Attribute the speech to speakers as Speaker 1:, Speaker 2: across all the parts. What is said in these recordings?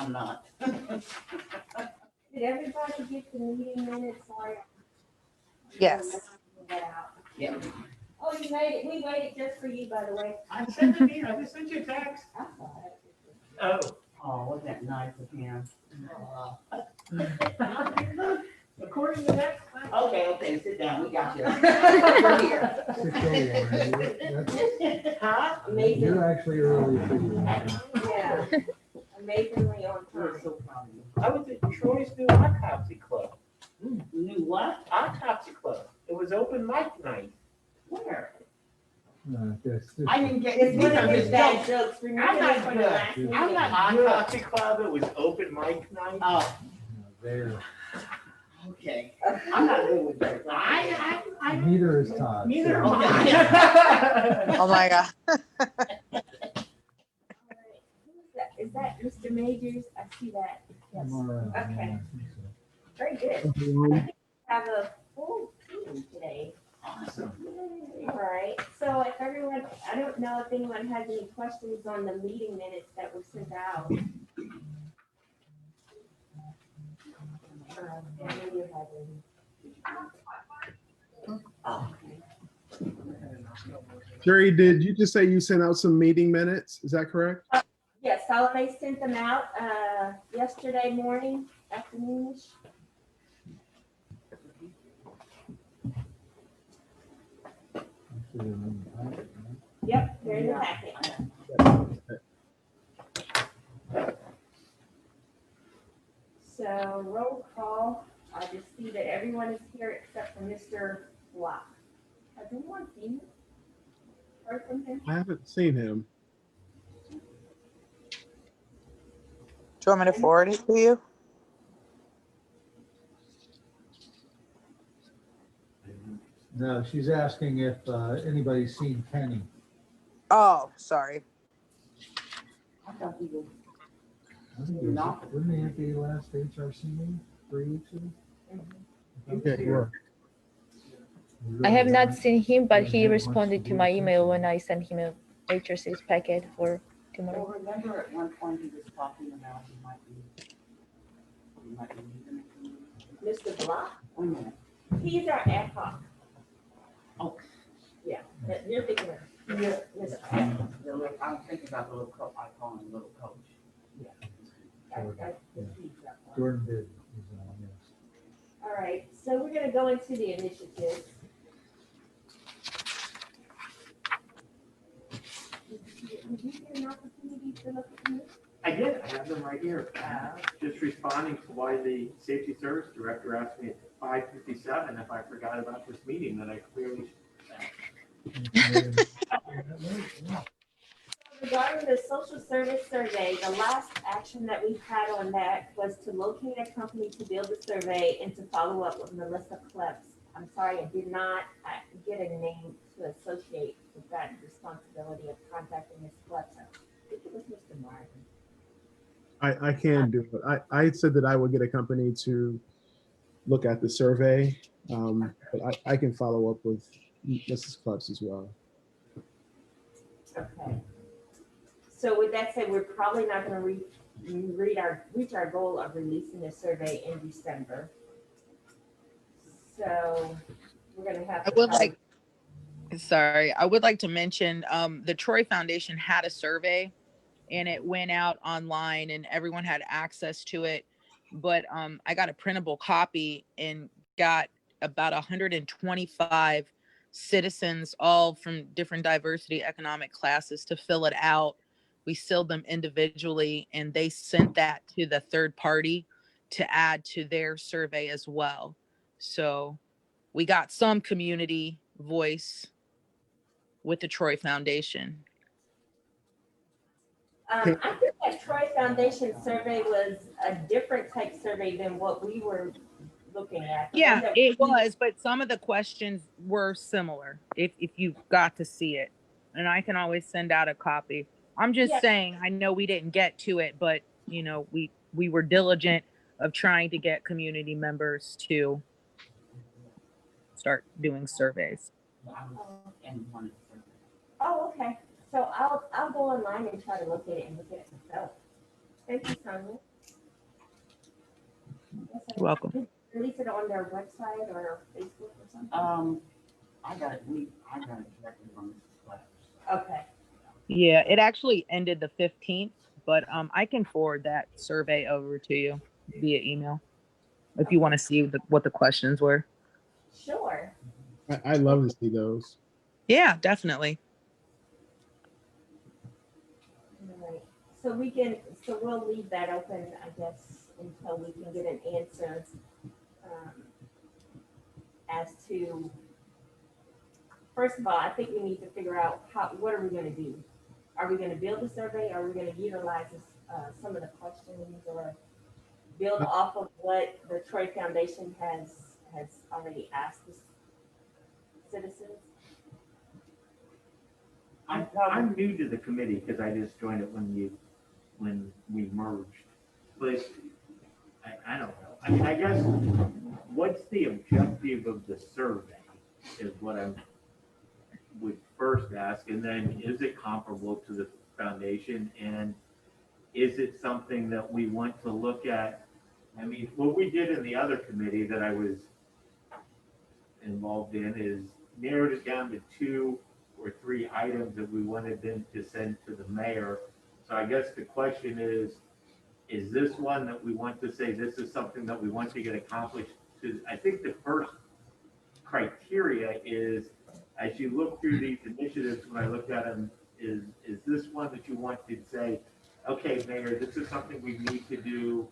Speaker 1: I'm not.
Speaker 2: Did everybody get the meeting minutes? Like,
Speaker 3: Yes.
Speaker 1: Yeah.
Speaker 2: Oh, you made it. We waited just for you, by the way.
Speaker 4: I sent it here. I just sent you a text.
Speaker 2: I saw it.
Speaker 4: Oh.
Speaker 1: Oh, wasn't that nice of him?
Speaker 4: According to that.
Speaker 1: Okay, sit down, we got you. We're here.
Speaker 5: 6:01.
Speaker 1: Huh?
Speaker 2: Amazing.
Speaker 5: You're actually early for you.
Speaker 2: Yeah. Amazingly on
Speaker 1: We're
Speaker 2: time.
Speaker 1: so proud of you.
Speaker 4: I was at Troy's new autopsy club.
Speaker 1: Knew what?
Speaker 4: Autopsy club. It was open mic night.
Speaker 1: Where?
Speaker 5: That's
Speaker 1: I didn't get,
Speaker 2: It's one of his
Speaker 1: this
Speaker 2: bad
Speaker 1: joke.
Speaker 2: jokes. Remember
Speaker 1: I'm not
Speaker 2: this from the
Speaker 1: good.
Speaker 2: last meeting?
Speaker 1: I'm not good.
Speaker 4: Autopsy club. It was open mic night.
Speaker 1: Oh,
Speaker 5: there.
Speaker 1: okay. I'm not good with jokes. I.
Speaker 5: Neither is Todd.
Speaker 4: Neither am
Speaker 5: so-
Speaker 4: I.
Speaker 3: Oh my God.
Speaker 2: Is that Mr. Majors? I see that. Yes.
Speaker 5: Tomorrow,
Speaker 2: Okay.
Speaker 5: yeah, I think so.
Speaker 2: Very good. I think we have a full team today.
Speaker 1: Awesome.
Speaker 2: All right. So if everyone, I don't know if anyone has any questions on the meeting minutes that were sent out. I know you have any.
Speaker 1: Oh,
Speaker 6: Jerry, did you just say you sent out some meeting minutes? Is that correct?
Speaker 2: Yes, Salome sent them out yesterday morning, afternoonish.
Speaker 5: Actually, I'm in the packet, right?
Speaker 2: Yep, they're in the packet. So roll call, I just see that everyone is here except for Mr. Block. Has anyone seen him? Heard from him?
Speaker 6: I haven't seen him.
Speaker 3: Do you want me to forward it to you?
Speaker 5: No, she's asking if anybody's seen Kenny.
Speaker 3: Oh, sorry.
Speaker 1: I thought he was.
Speaker 5: I think it was- Wasn't he at the last HRC meeting 3 weeks ago?
Speaker 6: Okay, well,
Speaker 7: I have not seen him, but he responded to my email when I sent him a HRC's packet for
Speaker 1: Well,
Speaker 7: tomorrow.
Speaker 1: remember at one point he was talking about he might be leaving.
Speaker 2: Mr. Block,
Speaker 1: Wait a minute.
Speaker 2: he's our ad hoc.
Speaker 1: Oh.
Speaker 2: Yeah, you're thinking of.
Speaker 1: Yeah.
Speaker 2: Mr.
Speaker 1: I'm thinking about the little coach, I call him little coach.
Speaker 5: Jordan did. Yes.
Speaker 2: All right, so we're gonna go into the initiatives. Did you get an opportunity to look at them?
Speaker 4: I did. I have them right here. Just responding to why the safety service director asked me at 5:57 if I forgot about this meeting that I clearly.
Speaker 2: Regarding the social service survey, the last action that we had on that was to locate a company to build the survey and to follow up with Melissa Kleps. I'm sorry, I did not get a name to associate with that responsibility of contacting Ms. Kleps. I think it was Mr. Martin.
Speaker 6: I can do it. I said that I would get a company to look at the survey, but I can follow up with Mrs. Klutz as well.
Speaker 2: Okay. So with that said, we're probably not gonna reach our goal of releasing the survey in December. So we're gonna have
Speaker 3: I
Speaker 2: to.
Speaker 3: would like, sorry, I would like to mention, the Troy Foundation had a survey and it went out online and everyone had access to it. But I got a printable copy and got about 125 citizens, all from different diversity economic classes, to fill it out. We sealed them individually and they sent that to the third party to add to their survey as well. So we got some community voice with the Troy Foundation.
Speaker 2: I think that Troy Foundation survey was a different type survey than what we were looking at. The one
Speaker 3: Yeah,
Speaker 2: that
Speaker 3: it
Speaker 2: we-
Speaker 3: was, but some of the questions were similar if you got to see it. And I can always send out a copy. I'm just
Speaker 2: Yeah.
Speaker 3: saying, I know we didn't get to it, but you know, we were diligent of trying to get community members to start doing surveys.
Speaker 2: Oh, okay. So I'll go online and try to locate it and look at it myself. Thank you, Sonia.
Speaker 3: You're welcome.
Speaker 2: Release it on their website or Facebook or something?
Speaker 1: I got it directly from Mrs. Clapp.
Speaker 2: Okay.
Speaker 3: Yeah, it actually ended the 15th, but I can forward that survey over to you via email if you want to see what the questions were.
Speaker 2: Sure.
Speaker 6: I love to see those.
Speaker 3: Yeah, definitely.
Speaker 2: All right. So we'll leave that open, I guess, until we can get an answer as to, first of all, I think we need to figure out what are we gonna do? Are we gonna build a survey? Are we gonna utilize some of the questions or build off of what the Troy Foundation has already asked the citizens?
Speaker 4: I'm new to the committee because I just joined it when we merged. But I don't know. I mean, I guess, what's the objective of the survey is what I would first ask. And then, is it comparable to the foundation? And is it something that we want to look at? I mean, what we did in the other committee that I was involved in is narrowed it down to 2 or 3 items that we wanted them to send to the mayor. So I guess the question is this one that we want to say this is something that we want to get accomplished? I think the first criteria is, as you look through these initiatives, when I looked at them, is this one that you want to say, okay, Mayor, this is something we need to do,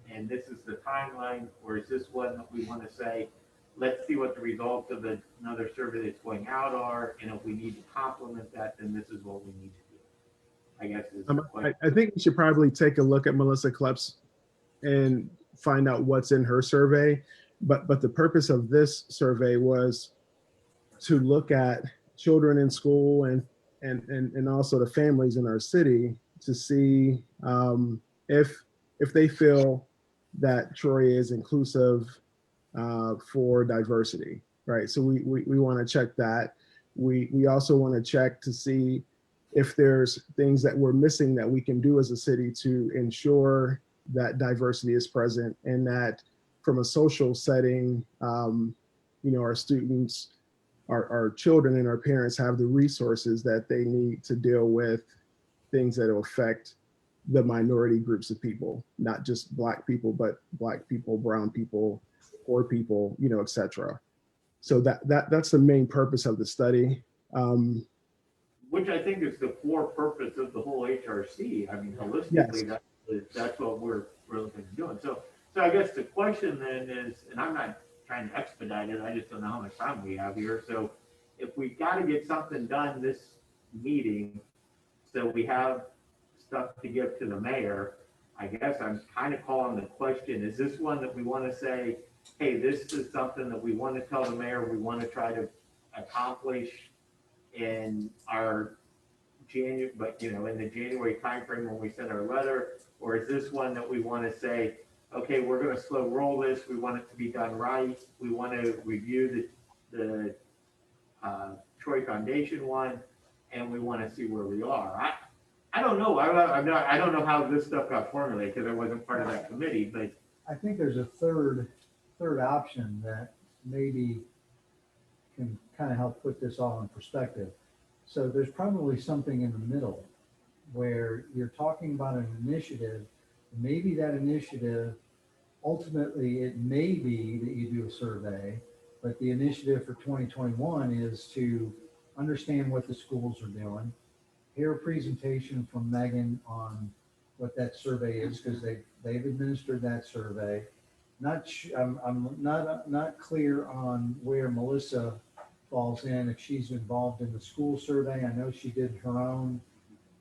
Speaker 4: and this is the timeline? Or is this one that we want to say, let's see what the results of another survey that's going out are, and if we need to complement that, then this is what we need to do, I guess is the question.
Speaker 6: I think we should probably take a look at Melissa Klepp's and find out what's in her survey. But the purpose of this survey was to look at children in school and also the families in our city to see if they feel that Troy is inclusive for diversity, right? So we want to check that. We also want to check to see if there's things that we're missing that we can do as a city to ensure that diversity is present, and that from a social setting, our students, our children and our parents have the resources that they need to deal with things that will affect the minority groups of people, not just Black people, but Black people, brown people, poor people, et cetera. So that's the main purpose of the study.
Speaker 4: Which I think is the core purpose of the whole HRC. I mean, holistically, that's what we're looking at doing. So I guess the question then is, and I'm not trying to expedite it, I just don't know how much time we have here. So if we got to get something done this meeting, so we have stuff to give to the mayor, I guess I'm kind of calling the question, is this one that we want to say, hey, this is something that we want to tell the mayor, we want to try to accomplish in our in the January timeframe when we send our letter? Or is this one that we want to say, okay, we're going to slow roll this, we want it to be done right, we want to review the Troy Foundation one, and we want to see where we are? I don't know. I don't know how this stuff got formulated because I wasn't part of that committee, but
Speaker 5: I think there's a third option that maybe can kind of help put this all in perspective. So there's probably something in the middle where you're talking about an initiative. Maybe that initiative, ultimately, it may be that you do a survey, but the initiative for 2021 is to understand what the schools are doing, hear a presentation from Megan on what that survey is, because they've administered that survey. I'm not clear on where Melissa falls in, if she's involved in the school survey. I know she did her own.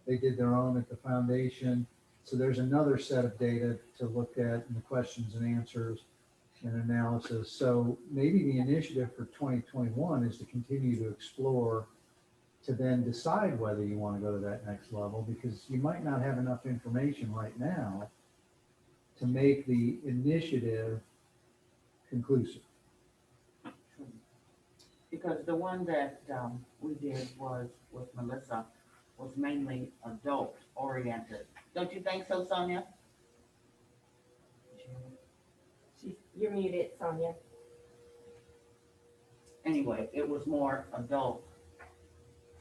Speaker 5: They did their own at the foundation. So there's another set of data to look at in the questions and answers and analysis. So maybe the initiative for 2021 is to continue to explore, to then decide whether you want to go to that next level, because you might not have enough information right now to make the initiative conclusive.
Speaker 1: Because the one that we did was with Melissa was mainly adult oriented. Don't you think so, Sonia?
Speaker 2: You're muted, Sonia.
Speaker 1: Anyway, it was more adult.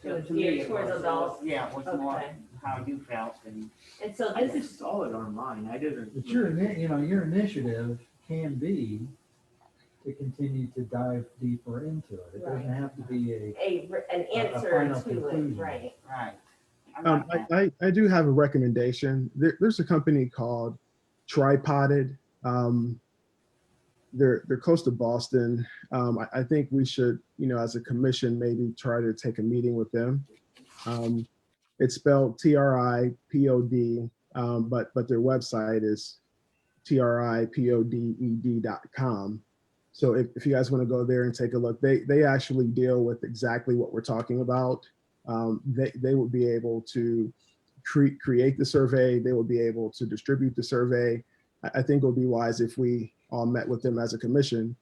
Speaker 2: It was
Speaker 1: To me,
Speaker 2: geared
Speaker 1: it
Speaker 2: towards
Speaker 1: was-
Speaker 2: adults?
Speaker 1: Yeah, it was more
Speaker 2: Okay.
Speaker 1: how you felt and.
Speaker 2: And so
Speaker 4: I
Speaker 2: this,
Speaker 4: just saw it online. I didn't.
Speaker 5: But your initiative can be to continue to dive deeper into it. It doesn't
Speaker 2: Right.
Speaker 5: have to be
Speaker 2: an
Speaker 5: a
Speaker 2: answer
Speaker 5: final
Speaker 2: to it,
Speaker 5: conclusion.
Speaker 2: right?
Speaker 1: Right. I like that.
Speaker 6: I do have a recommendation. There's a company called Tripoded. They're close to Boston. I think we should, as a commission, maybe try to take a meeting with them. It's spelled TRIPOD, but their website is tripoded.com. So if you guys want to go there and take a look, they actually deal with exactly what we're talking about. They will be able to create the survey. They will be able to distribute the survey. I think it would be wise if we all met with them as a commission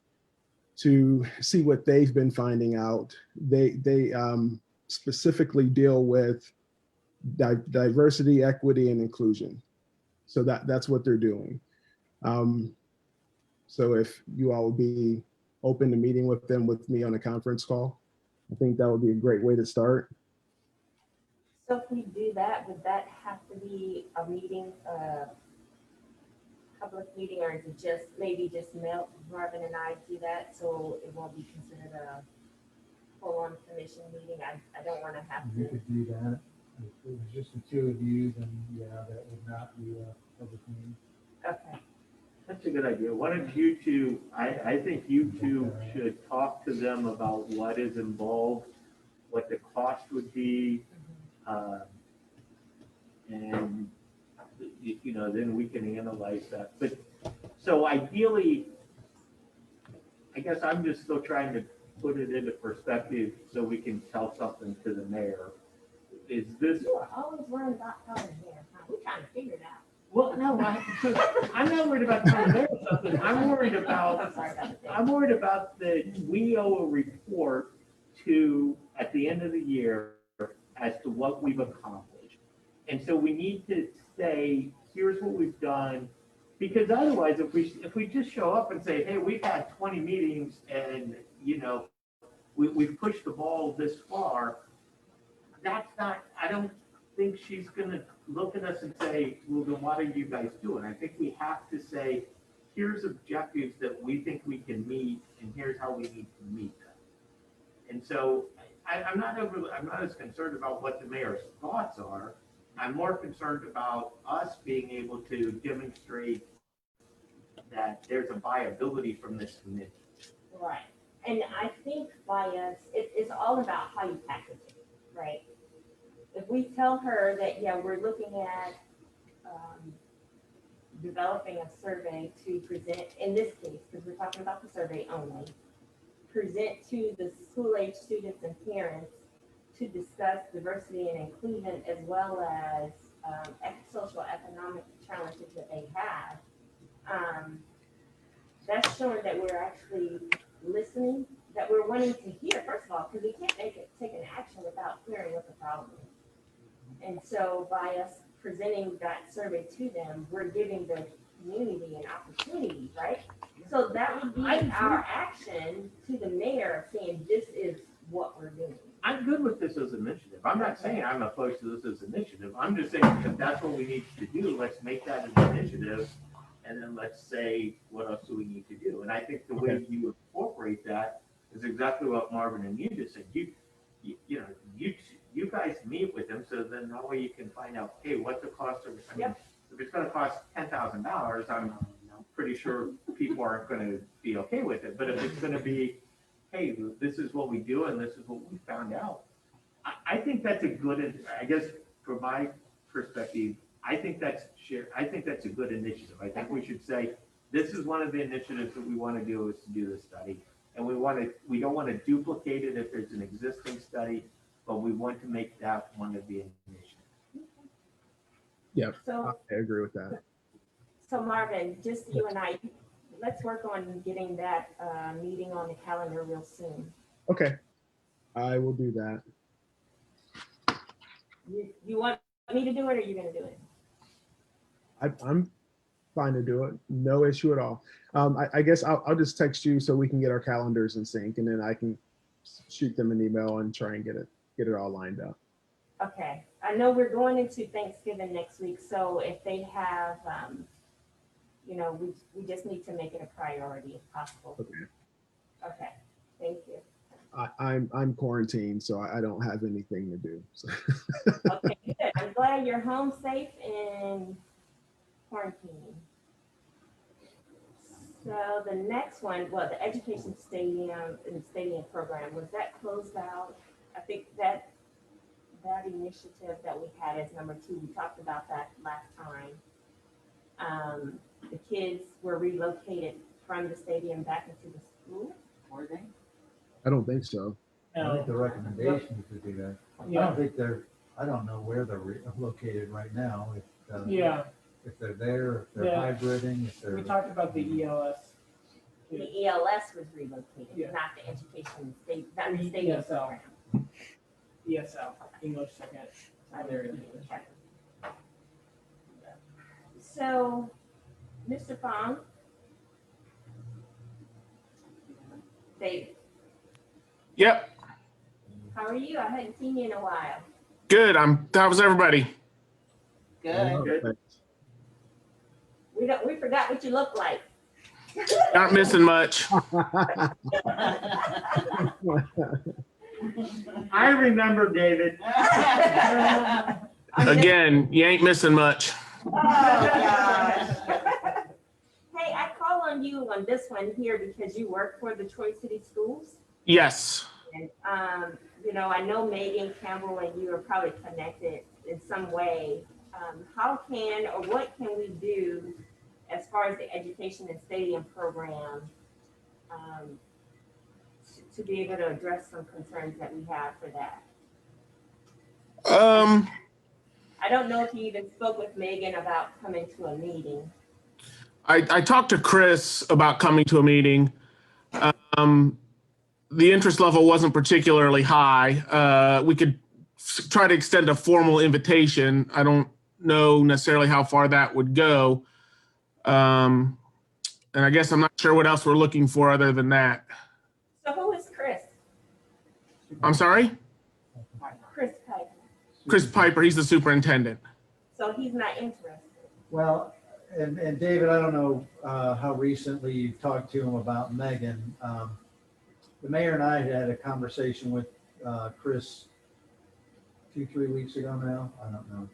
Speaker 6: to see what they've been finding out. They specifically deal with diversity, equity, and inclusion. So that's what they're doing. So if you all would be open to meeting with them with me on a conference call, I think that would be a great way to start.
Speaker 2: So if we do that, would that have to be a meeting, public meeting, or is it just, maybe just Marvin and I do that, so it won't be considered a full-on commission meeting? I don't want to have
Speaker 5: You
Speaker 2: to.
Speaker 5: could do that. If it was just the two of you, then yeah, that would not be a public meeting.
Speaker 2: Okay,
Speaker 4: That's a good idea. Why don't you two, I think you two should talk to them about what is involved, what the cost would be, and, then we can analyze that. But, so ideally, I guess I'm just still trying to put it into perspective so we can tell something to the mayor. Is this,
Speaker 2: you are always worried about color here, huh? We're trying to figure it out.
Speaker 4: well, no, I'm not worried about telling the mayor something. I'm worried
Speaker 2: I'm
Speaker 4: about
Speaker 2: sorry about the thing.
Speaker 4: I'm worried about that we owe a report at the end of the year as to what we've accomplished. And so we need to say, here's what we've done, because otherwise, if we just show up and say, hey, we've had 20 meetings and, we've pushed the ball this far, that's not, I don't think she's gonna look at us and say, well, then what are you guys doing? I think we have to say, here's objectives that we think we can meet, and here's how we need to meet them. And so I'm not as concerned about what the mayor's thoughts are. I'm more concerned about us being able to demonstrate that there's a viability from this committee.
Speaker 2: Right, and I think bias, it's all about how you package it, right? If we tell her that, yeah, we're looking at developing a survey to present, in this case, because we're talking about the survey only, present to the school-age students and parents to discuss diversity and inclusion, as well as social economic challenges that they have. That's showing that we're actually listening, that we're wanting to hear, first of all, because we can't take an action without hearing what the problem is. And so by us presenting that survey to them, we're giving the community an opportunity, right? So that would be our action to the mayor, saying this is what we're doing.
Speaker 4: I'm good with this as an initiative. I'm not saying I'm opposed to this as an initiative. I'm just saying if that's what we need to do, let's make that an initiative. And then let's say, what else do we need to do? And I think the way you incorporate that is exactly what Marvin and you just said. You guys meet with them, so then that way you can find out, hey, what the cost of, I mean, if it's gonna cost $10,000, I'm pretty sure people aren't gonna be okay with it. But if it's gonna be, hey, this is what we do and this is what we found out, I think that's a good, I guess, from my perspective, I think that's a good initiative. I think we should say, this is one of the initiatives that we want to do, is to do this study. And we don't want to duplicate it if there's an existing study, but we want to make that one of the initiatives.
Speaker 6: Yeah,
Speaker 2: So,
Speaker 6: I agree with that.
Speaker 2: so Marvin, just you and I, let's work on getting that meeting on the calendar real soon.
Speaker 6: Okay, I will do that.
Speaker 2: You want me to do it, or are you gonna do it?
Speaker 6: I'm fine to do it. No issue at all. I guess I'll just text you so we can get our calendars in sync, and then I can shoot them an email and try and get it all lined up.
Speaker 2: Okay, I know we're going into Thanksgiving next week, so if they have, we just need to make it a priority if possible.
Speaker 6: Okay.
Speaker 2: Okay, thank you.
Speaker 6: I'm quarantined, so I don't have anything to do. So.
Speaker 2: Okay, good. I'm glad you're home safe and quarantining. So the next one, well, the education stadium and stadium program, was that closed out? I think that initiative that we had as number 2, we talked about that last time. The kids were relocated from the stadium back into the school,
Speaker 1: Were they?
Speaker 6: I don't think so.
Speaker 5: I think the recommendation is to do that. I don't know where they're located right now. If they're there, if they're
Speaker 8: Yeah.
Speaker 5: hybriding, if they're.
Speaker 8: We talked about the ELS.
Speaker 2: the ELS was relocated,
Speaker 8: Yeah.
Speaker 2: not the education state, not the stadium
Speaker 8: ESL.
Speaker 2: program.
Speaker 8: ESL, English second. Secondary English.
Speaker 2: So, Mr. Fong, Dave,
Speaker 9: Yep,
Speaker 2: how are you? I hadn't seen you in a while.
Speaker 9: good. How was everybody?
Speaker 1: Good.
Speaker 2: We forgot what you look like.
Speaker 9: Not missing much.
Speaker 4: I remember, David.
Speaker 9: Again, you ain't missing much.
Speaker 2: Oh, gosh. Hey, I call on you on this one here because you work for the Troy City Schools.
Speaker 9: Yes.
Speaker 2: And, I know Megan Campbell and you are probably connected in some way. How can or what can we do as far as the education and stadium program to be able to address some concerns that we have for that? I don't know if you even spoke with Megan about coming to a meeting.
Speaker 9: I talked to Chris about coming to a meeting. The interest level wasn't particularly high. We could try to extend a formal invitation. I don't know necessarily how far that would go. And I guess I'm not sure what else we're looking for other than that.
Speaker 2: So who is Chris?
Speaker 9: I'm sorry?
Speaker 2: Chris Piper.
Speaker 9: Chris Piper, he's the superintendent.
Speaker 2: So he's not interested.
Speaker 5: Well, and David, I don't know how recently you've talked to him about Megan. The mayor and I had a conversation with Chris 2-3 weeks ago now. I don't know.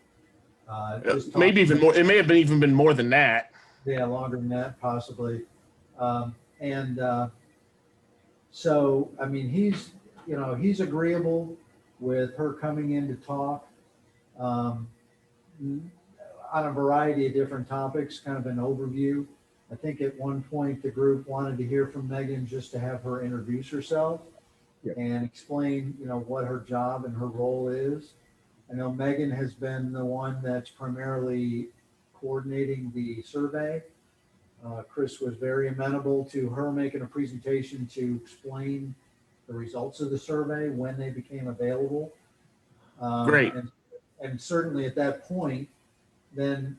Speaker 5: Just
Speaker 9: Maybe even
Speaker 5: talking-
Speaker 9: more. It may have been even been more than that.
Speaker 5: Yeah, longer than that, possibly. So, I mean, he's agreeable with her coming in to talk on a variety of different topics, kind of an overview. I think at one point the group wanted to hear from Megan just to have her introduce herself and explain, what her job and her role is. I know Megan has been the one that's primarily coordinating the survey. Chris was very amenable to her making a presentation to explain the results of the survey when they became available.
Speaker 9: Great.
Speaker 5: And certainly at that point, then,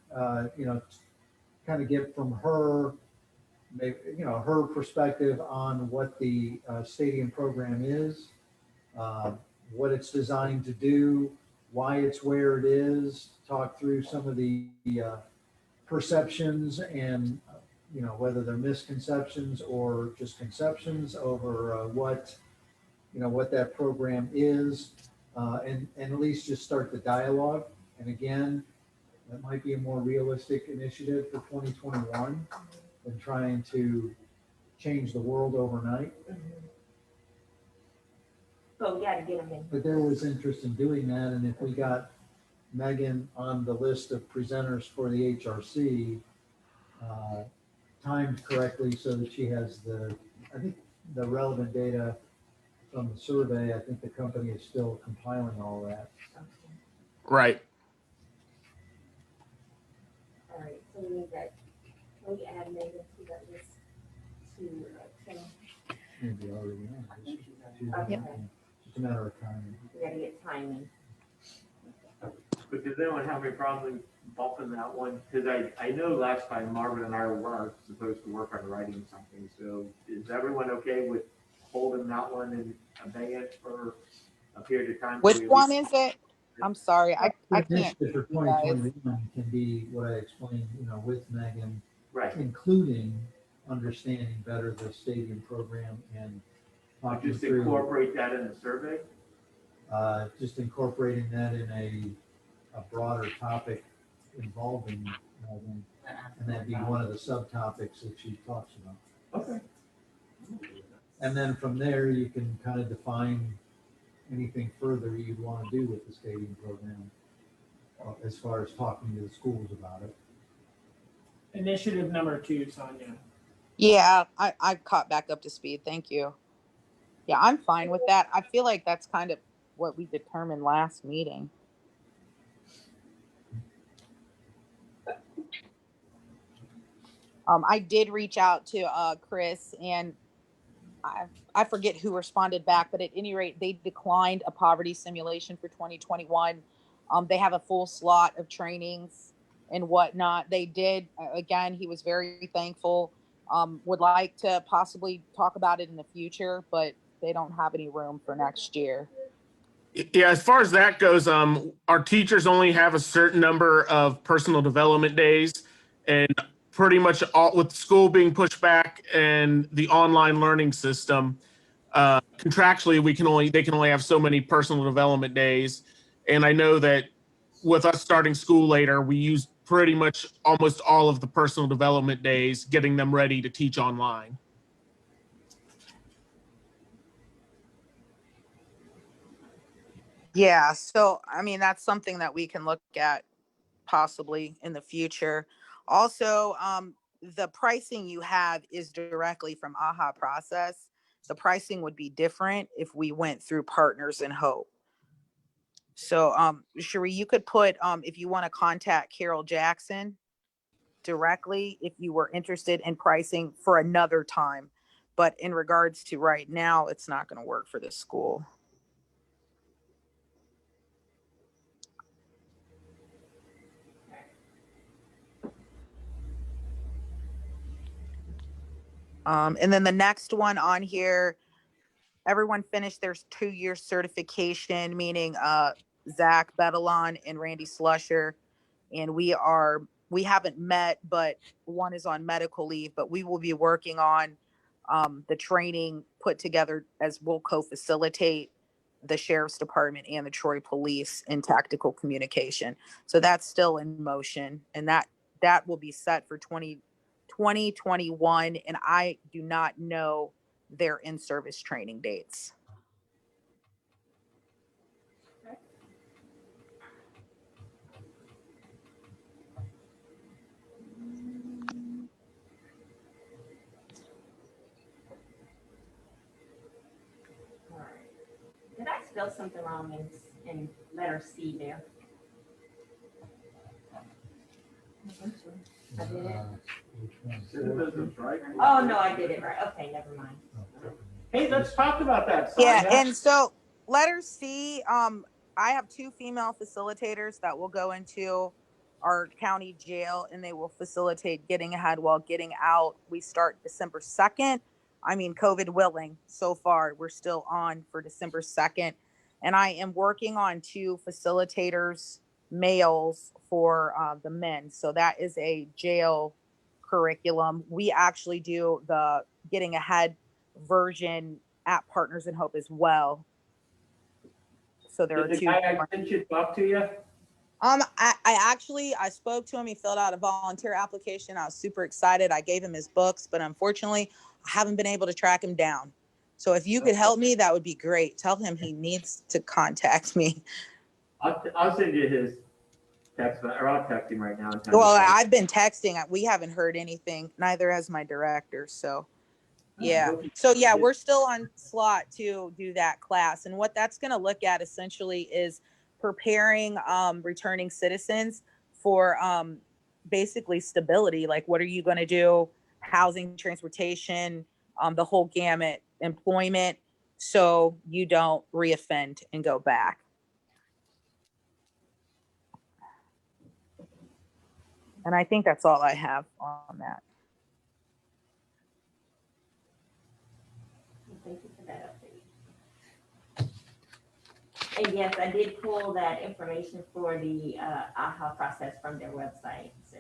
Speaker 5: kind of get from her, maybe, her perspective on what the stadium program is, what it's designed to do, why it's where it is, talk through some of the perceptions and, whether they're misconceptions or just conceptions over what that program is, and at least just start the dialogue. And again, that might be a more realistic initiative for 2021 than trying to change the world overnight.
Speaker 2: So we got to get him in.
Speaker 5: But there was interest in doing that, and if we got Megan on the list of presenters for the HRC, timed correctly so that she has the relevant data from the survey. I think the company is still compiling all that.
Speaker 9: Right.
Speaker 2: All right, so we need that. Can we add Megan to that list to Kim?
Speaker 5: Maybe already on.
Speaker 2: Okay.
Speaker 5: It's a matter of time.
Speaker 2: We got to get timing.
Speaker 4: But does anyone have any problem bumping that one? Because I know last time Marvin and I were supposed to work on writing something, so is everyone okay with holding that one in abeyance for a period of time?
Speaker 3: Which one is it? I'm sorry, I
Speaker 5: The
Speaker 3: can't.
Speaker 5: initiative for
Speaker 3: see you guys.
Speaker 5: 2021 can be what I explained, with Megan,
Speaker 4: Right,
Speaker 5: including understanding better the stadium program and talking
Speaker 4: just
Speaker 5: through,
Speaker 4: incorporate that in the survey?
Speaker 5: just incorporating that in a broader topic involving Megan, and that'd be one of the subtopics that she talks about.
Speaker 4: Okay.
Speaker 5: And then from there, you can kind of define anything further you'd want to do with the stadium program, as far as talking to the schools about it.
Speaker 8: Initiative number 2, Sonia.
Speaker 3: Yeah, I caught back up to speed. Thank you. Yeah, I'm fine with that. I feel like that's kind of what we determined last meeting. I did reach out to Chris, and I forget who responded back, but at any rate, they declined a poverty simulation for 2021. They have a full slot of trainings and whatnot. They did, again, he was very thankful, would like to possibly talk about it in the future, but they don't have any room for next year.
Speaker 9: Yeah, as far as that goes, our teachers only have a certain number of personal development days, and pretty much all with school being pushed back and the online learning system, contractually they can only have so many personal development days. And I know that with us starting school later, we use pretty much almost all of the personal development days getting them ready to teach online.
Speaker 3: Yeah, so I mean, that's something that we can look at possibly in the future. Also, the pricing you have is directly from AHA process. The pricing would be different if we went through Partners in Hope. So, Cherie, you could put, if you want to contact Carol Jackson directly, if you were interested in pricing for another time. But in regards to right now, it's not going to work for this school. And then the next one on here, everyone finished their 2-year certification, meaning Zach Betalon and Randy Slusher. And we haven't met, but one is on medical leave, but we will be working on the training put together as we'll co-facilitate the sheriff's department and the Troy police in tactical communication. So that's still in motion, and that will be set for 2021. And I do not know their in-service training dates.
Speaker 2: All right. Did I spell something wrong in letter C there? I did it.
Speaker 4: Citizens, right?
Speaker 2: Oh, no, I did it right. Okay, never mind.
Speaker 8: Hey, let's talk about that, Sonia.
Speaker 3: Yeah, and so letter C, I have 2 female facilitators that will go into our county jail, and they will facilitate getting ahead while getting out. We start December 2nd. I mean, COVID willing, so far we're still on for December 2nd. And I am working on 2 facilitators, males, for the men. So that is a jail curriculum. We actually do the getting ahead version at Partners in Hope as well. So there are
Speaker 4: Did the
Speaker 3: 2.
Speaker 4: guy I sent you talk to you?
Speaker 3: I spoke to him. He filled out a volunteer application. I was super excited. I gave him his books, but unfortunately, I haven't been able to track him down. So if you could help me, that would be great. Tell him he needs to contact me.
Speaker 4: I'll send you his text, or I'll text him right now. And tell him
Speaker 3: Well,
Speaker 4: to call.
Speaker 3: I've been texting. We haven't heard anything. Neither has my director. So yeah. So yeah, we're still on slot to do that class. And what that's going to look at essentially is preparing returning citizens for basically stability. Like, what are you going to do? Housing, transportation, the whole gamut, employment, so you don't reoffend and go back. And I think that's all I have on that.
Speaker 2: Thank you for that update. And yes, I did pull that information for the AHA process from their website, so.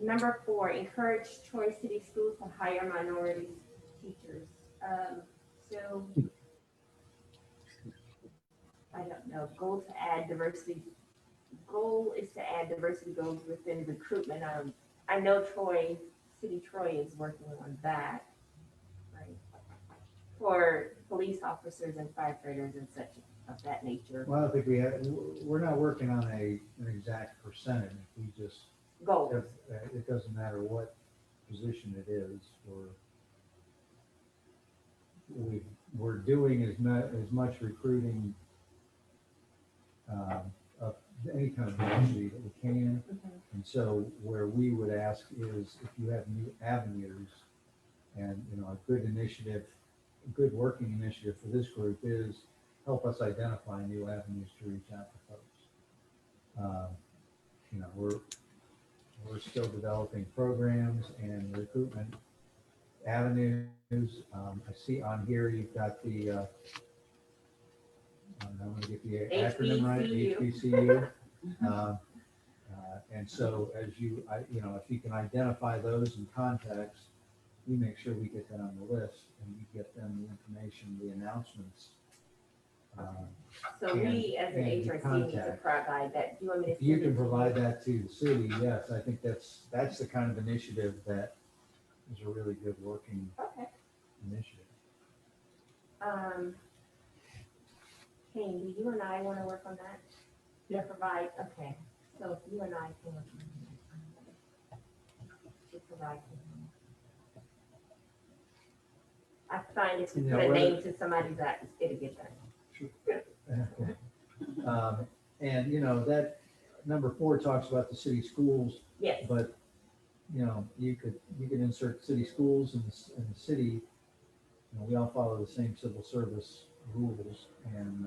Speaker 2: Number 4, encourage Troy City Schools to hire minority teachers. So, I don't know, goal is to add diversity goals within recruitment. I know City Troy is working on that, right? For police officers and firefighters and such of that nature.
Speaker 5: Well, I don't think we're not working on an exact percentage. We just,
Speaker 2: Goals.
Speaker 5: it doesn't matter what position it is, we're doing as much recruiting of any kind of diversity that we can. And so where we would ask is if you have new avenues and, a good initiative, a good working initiative for this group is help us identify new avenues to reach out to folks. We're still developing programs and recruitment avenues. I see on here you've got the, I'm going to get the acronym right, HBCU. And so as if you can identify those in context, we make sure we get that on the list and we get them the information, the announcements.
Speaker 2: So we, as an HRC, need to provide that. Do you want me to?
Speaker 5: If you can provide that to the city, yes, I think that's the kind of initiative that is a really good working initiative.
Speaker 2: Kane, do you and I want to work on that?
Speaker 8: Yeah.
Speaker 2: Provide, okay. So if you and I can work on that. To provide. I find if you put a name to somebody that it'll get done.
Speaker 5: And that number 4 talks about the city schools.
Speaker 2: Yes.
Speaker 5: But you could insert city schools in the city. We all follow the same civil service rules, and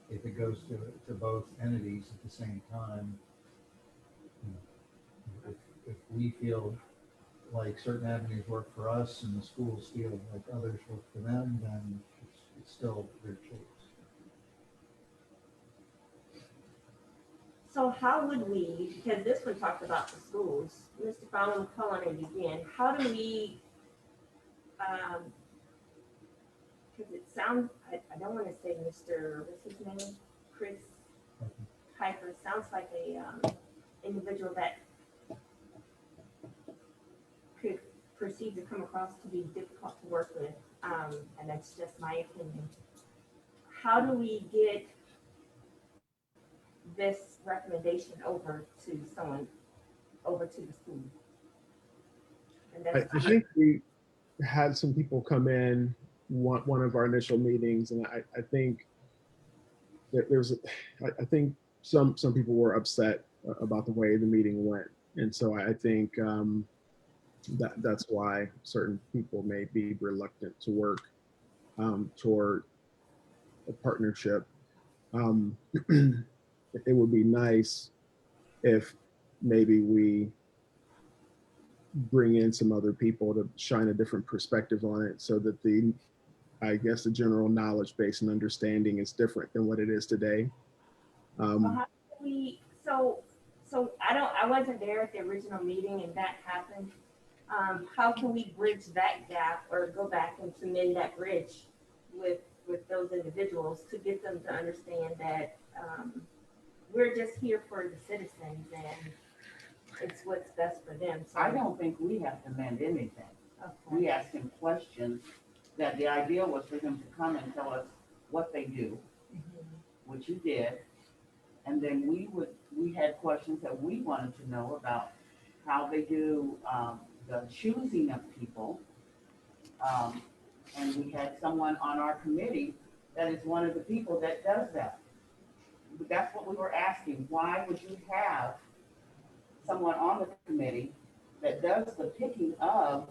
Speaker 5: if it goes to both entities at the same time, if we feel like certain avenues work for us and the schools feel like others work for them, then it's still their choice.
Speaker 2: So how would we, because this one talked about the schools, Mr. Fowler will call on it again, how do we, because it sounds, I don't want to say Mr., what's his name? Chris Piper, sounds like a individual that could perceive to come across to be difficult to work with, and that's just my opinion. How do we get this recommendation over to someone, over to the school? And
Speaker 6: I think we had some people come in one of our initial meetings, and I think that I think some people were upset about the way the meeting went, and so I think that's why certain people may be reluctant to work toward a partnership. It would be nice if maybe we bring in some other people to shine a different perspective on it, so that the general knowledge base and understanding is different than what it is today.
Speaker 2: How do we, so I wasn't there at the original meeting and that happened. How can we bridge that gap or go back and mend that bridge with those individuals to get them to understand that we're just here for the citizens and it's what's best for them. So
Speaker 1: I don't think we have to amend anything.
Speaker 2: Okay.
Speaker 1: We asked him questions that the idea was for him to come and tell us what they do, which you did. And then we had questions that we wanted to know about how they do the choosing of people. And we had someone on our committee that is one of the people that does that. But that's what we were asking. Why would you have someone on the committee that does the picking of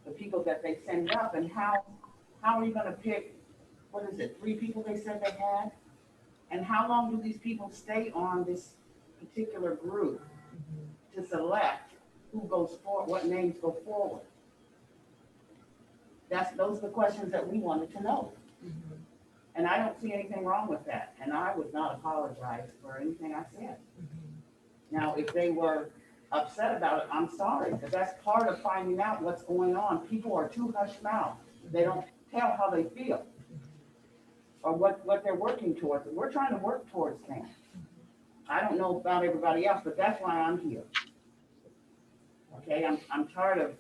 Speaker 1: the people that they send up? And how are you going to pick, what is it, 3 people they said they had? And how long do these people stay on this particular group to select who goes forward, what names go forward? Those are the questions that we wanted to know. And I don't see anything wrong with that. And I would not apologize for anything I said. Now, if they were upset about it, I'm sorry, because that's part of finding out what's going on. People are too hush-mouthed. They don't tell how they feel or what they're working towards. We're trying to work towards things. I don't know about everybody else, but that's why I'm here. Okay, I'm tired of,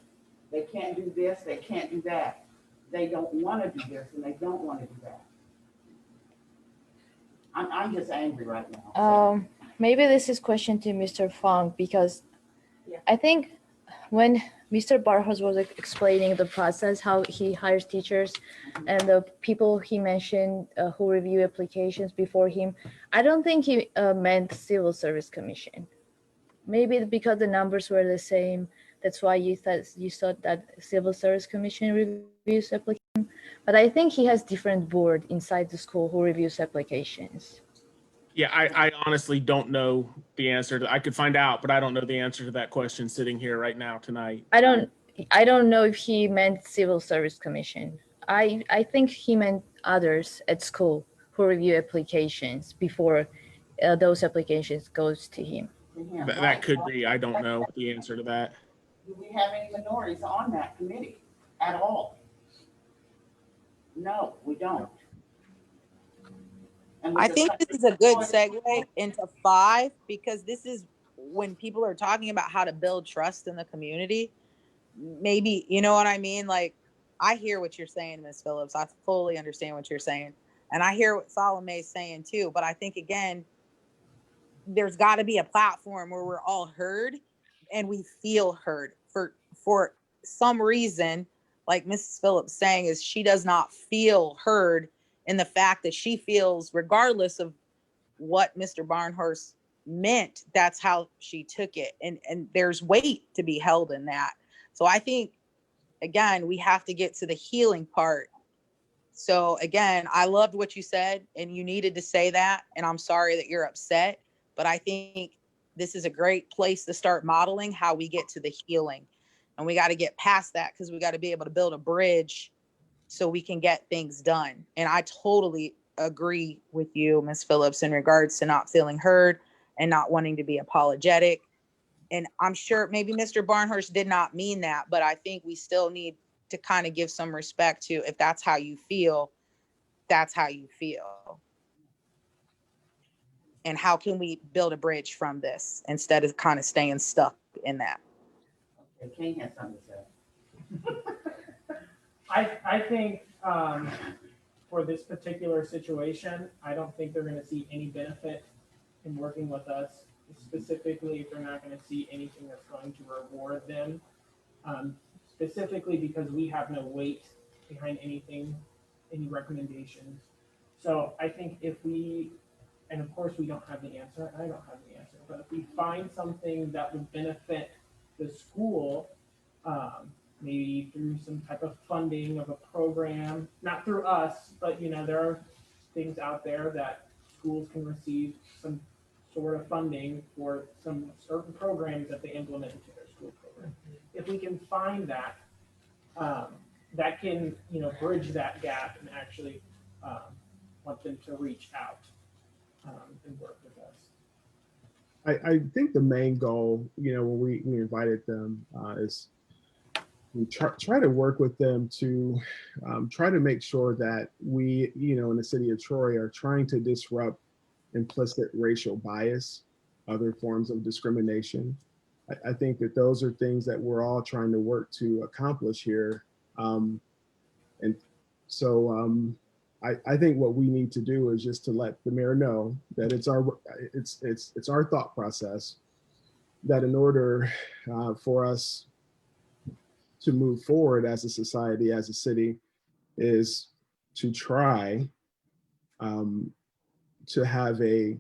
Speaker 1: they can't do this, they can't do that. They don't want to do this and they don't want to do that. I'm just angry right now. So.
Speaker 7: Maybe this is question to Mr. Fong, because
Speaker 2: Yeah.
Speaker 7: I think when Mr. Barhos was explaining the process, how he hires teachers and the people he mentioned who review applications before him, I don't think he meant Civil Service Commission. Maybe because the numbers were the same, that's why you thought that Civil Service Commission reviews applications. But I think he has different board inside the school who reviews applications.
Speaker 9: Yeah, I honestly don't know the answer to. I could find out, but I don't know the answer to that question sitting here right now tonight.
Speaker 7: I don't know if he meant Civil Service Commission. I think he meant others at school who review applications before those applications goes to him.
Speaker 9: That could be. I don't know the answer to that.
Speaker 1: Do we have any minorities on that committee at all? No, we don't. And
Speaker 3: I think this is a good segue into 5, because this is when people are talking about how to build trust in the community. Maybe, you know what I mean? Like, I hear what you're saying, Ms. Phillips. I fully understand what you're saying. And I hear what Salome is saying too. But I think, again, there's got to be a platform where we're all heard and we feel heard. For some reason, like Mrs. Phillips saying, is she does not feel heard in the fact that she feels, regardless of what Mr. Barnhurst meant, that's how she took it. And there's weight to be held in that. So I think, again, we have to get to the healing part. So again, I loved what you said and you needed to say that. And I'm sorry that you're upset, but I think this is a great place to start modeling how we get to the healing. And we got to get past that, because we got to be able to build a bridge so we can get things done. And I totally agree with you, Ms. Phillips, in regards to not feeling heard and not wanting to be apologetic. And I'm sure maybe Mr. Barnhurst did not mean that, but I think we still need to kind of give some respect to, if that's how you feel, that's how you feel. And how can we build a bridge from this instead of kind of staying stuck in that?
Speaker 1: Okay, Kane has something to say.
Speaker 8: I think for this particular situation, I don't think they're going to see any benefit in working with us, specifically if they're not going to see anything that's going to reward them, specifically because we have no weight behind anything, any recommendations. So I think if we, and of course we don't have the answer, I don't have the answer, but if we find something that would benefit the school, maybe through some type of funding of a program, not through us, but there are things out there that schools can receive some sort of funding for some certain programs that they implement into their school program. If we can find that, that can bridge that gap and actually want them to reach out and work with us.
Speaker 6: I think the main goal, when we invited them, is we try to work with them to try to make sure that we, in the city of Troy, are trying to disrupt implicit racial bias, other forms of discrimination. I think that those are things that we're all trying to work to accomplish here. And so I think what we need to do is just to let the mayor know that it's our thought process that in order for us to move forward as a society, as a city, is to try to have a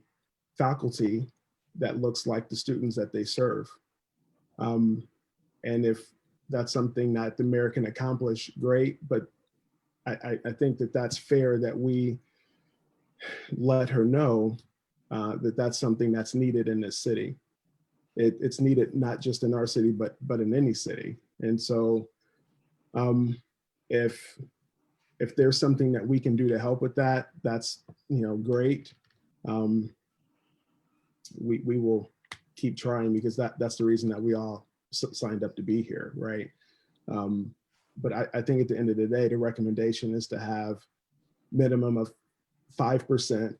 Speaker 6: faculty that looks like the students that they serve. And if that's something that the mayor can accomplish, great. But I think that that's fair that we let her know that that's something that's needed in this city. It's needed not just in our city, but in any city. And so if there's something that we can do to help with that, that's, great. We will keep trying, because that's the reason that we all signed up to be here, right? But I think at the end of the day, the recommendation is to have minimum of 5%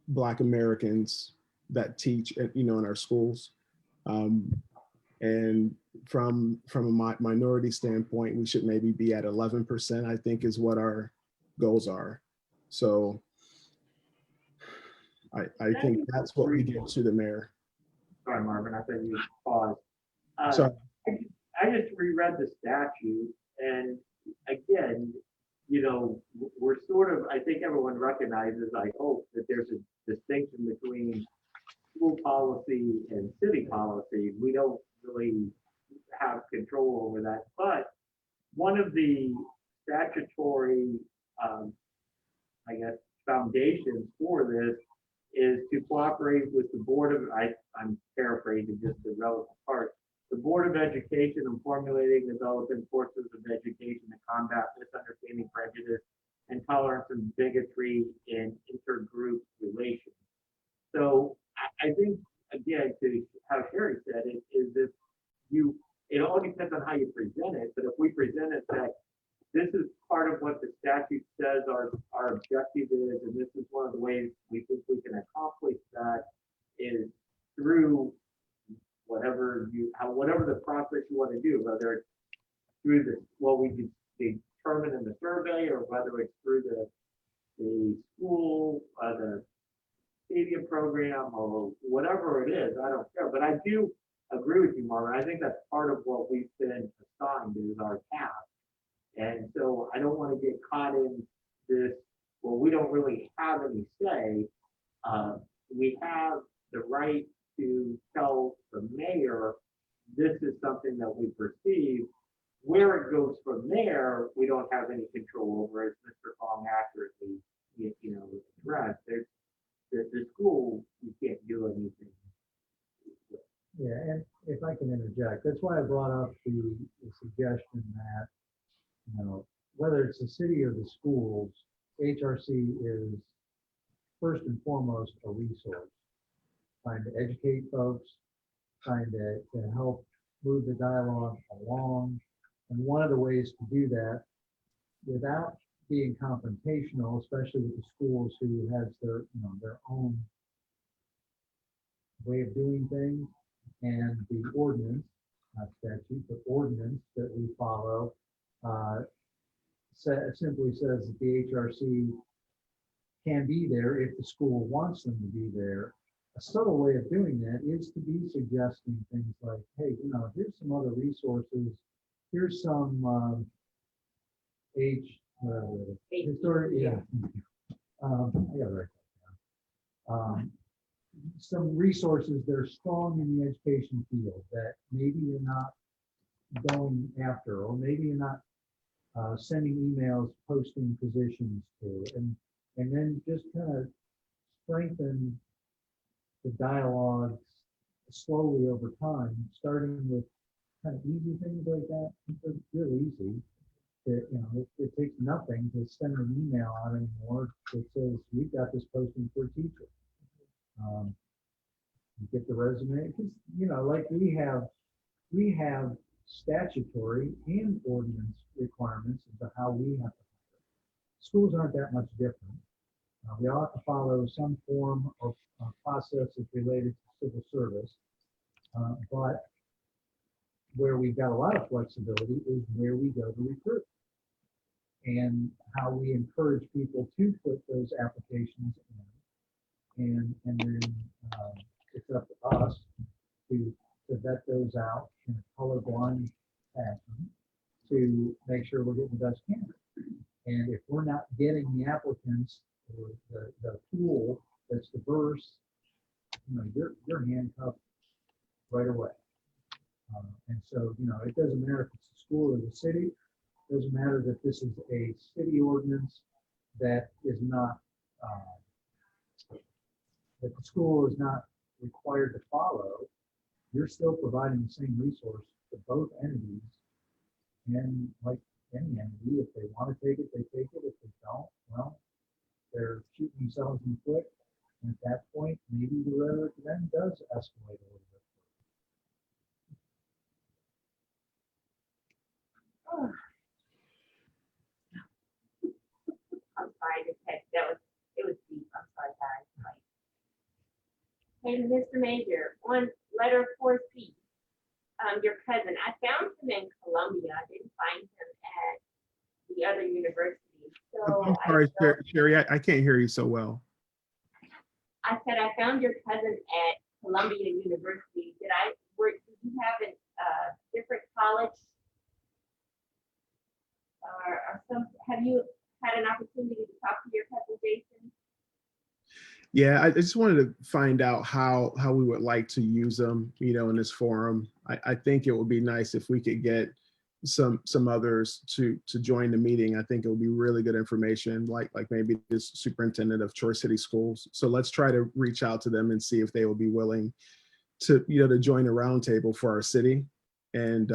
Speaker 6: Black Americans that teach, in our schools. And from a minority standpoint, we should maybe be at 11%, I think, is what our goals are. So I think that's what we give to the mayor.
Speaker 4: Sorry, Marvin, I thought you paused.
Speaker 6: So
Speaker 4: I just reread the statute, and again, we're sort of, I think everyone recognizes, I hope, that there's a distinction between school policy and city policy. We don't really have control over that, but one of the statutory, I guess, foundations for this is to cooperate with the Board of, I'm paraphrasing just the relevant part, the Board of Education in formulating, developing courses of education to combat misunderstanding, prejudice, intolerance, and bigotry in intergroup relations. So I think, again, to how Sherry said it, is if it all depends on how you present it, but if we present it that this is part of what the statute says our objective is, and this is one of the ways we think we can accomplish that is through whatever the process you want to do, whether it's through what we determine in the survey, or whether it's through the school, the stadium program, or whatever it is, I don't care. But I do agree with you, Marvin. I think that's part of what we've been assigned is our task. And so I don't want to get caught in this, well, we don't really have any say. We have the right to tell the mayor, this is something that we perceive. Where it goes from there, we don't have any control over, as Mr. Fong accurately, addressed. The school, you can't do anything.
Speaker 5: Yeah, and if I can interject, that's why I brought up the suggestion that, whether it's the city or the schools, HRC is first and foremost a resource, trying to educate folks, trying to help move the dialogue along. And one of the ways to do that without being confrontational, especially with the schools who has their own way of doing things, and the ordinance, not statute, but ordinance that we follow, simply says that the HRC can be there if the school wants them to be there. A subtle way of doing that is to be suggesting things like, hey, here's some other resources. Here's some historic, yeah. I got it right down. Some resources that are strong in the education field that maybe you're not going after, or maybe you're not sending emails, posting positions to, and then just kind of strengthen the dialogue slowly over time, starting with kind of easy things like that. It's really easy. It takes nothing to send an email out anymore that says, we've got this posting for a teacher. You get the resume, because like we have statutory and ordinance requirements as to how we have to hire. Schools aren't that much different. We all have to follow some form of process that's related to civil service, but where we've got a lot of flexibility is where we go to recruit, and how we encourage people to put those applications in, and then it's up to us to vet those out in a colorblind fashion to make sure we're getting the best candidate. And if we're not getting the applicants or the pool that's diverse, you're handcuffed right away. And so, it doesn't matter if it's the school or the city. It doesn't matter that this is a city ordinance that is not that the school is not required to follow, you're still providing the same resource to both entities. And like any entity, if they want to take it, they take it. If they don't, well, they're shooting themselves in the foot. And at that point, maybe the rhetoric then does escalate a little bit.
Speaker 2: I'm sorry, it was deep. I'm sorry, guys. Hey, Mr. Major, on letter 4C, your cousin, I found him in Columbia. I didn't find him at the other university. So
Speaker 6: I'm sorry, Sherry, I can't hear you so well.
Speaker 2: I said, I found your cousin at Columbia University. Did you have a different college? Or have you had an opportunity to talk to your cousin Jason?
Speaker 6: Yeah, I just wanted to find out how we would like to use them, in this forum. I think it would be nice if we could get some others to join the meeting. I think it would be really good information, like maybe this superintendent of Troy City Schools. So let's try to reach out to them and see if they will be willing to to join the roundtable for our city. And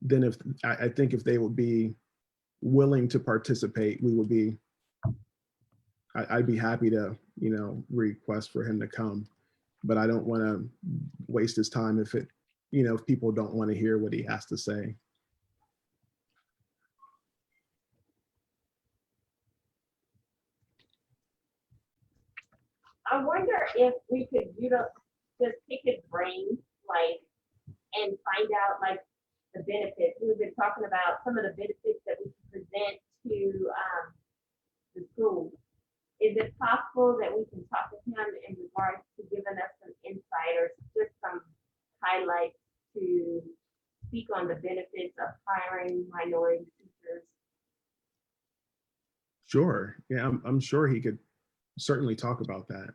Speaker 6: then I think if they would be willing to participate, we would be. I'd be happy to, request for him to come, but I don't want to waste his time if people don't want to hear what he has to say.
Speaker 2: I wonder if we could, just pick his brain, and find out, the benefits. We've been talking about some of the benefits that we can present to the school. Is it possible that we can talk to him in regards to giving us some insight or just some highlights to speak on the benefits of hiring minority teachers?
Speaker 6: Sure. Yeah, I'm sure he could certainly talk about that.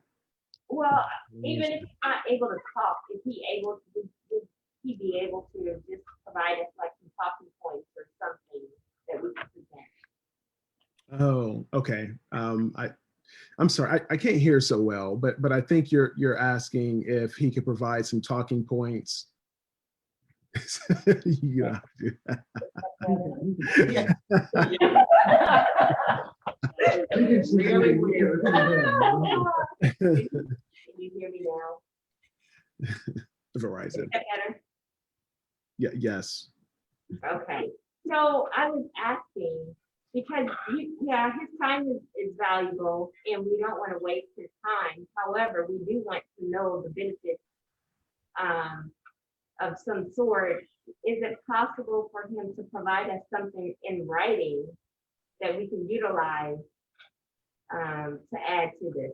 Speaker 2: Well, even if he's not able to talk, is he able to, would he be able to just provide us some talking points or something that we can present?
Speaker 6: Oh, okay. I'm sorry, I can't hear so well, but I think you're asking if he could provide some talking points. You have to.
Speaker 2: Really weird. Can you hear me now?
Speaker 6: Verizon.
Speaker 2: Is that better?
Speaker 6: Yeah. Yes.
Speaker 2: Okay, so I was asking, because his time is valuable and we don't want to waste his time. However, we do want to know the benefits of some sort. Is it possible for him to provide us something in writing that we can utilize to add to this?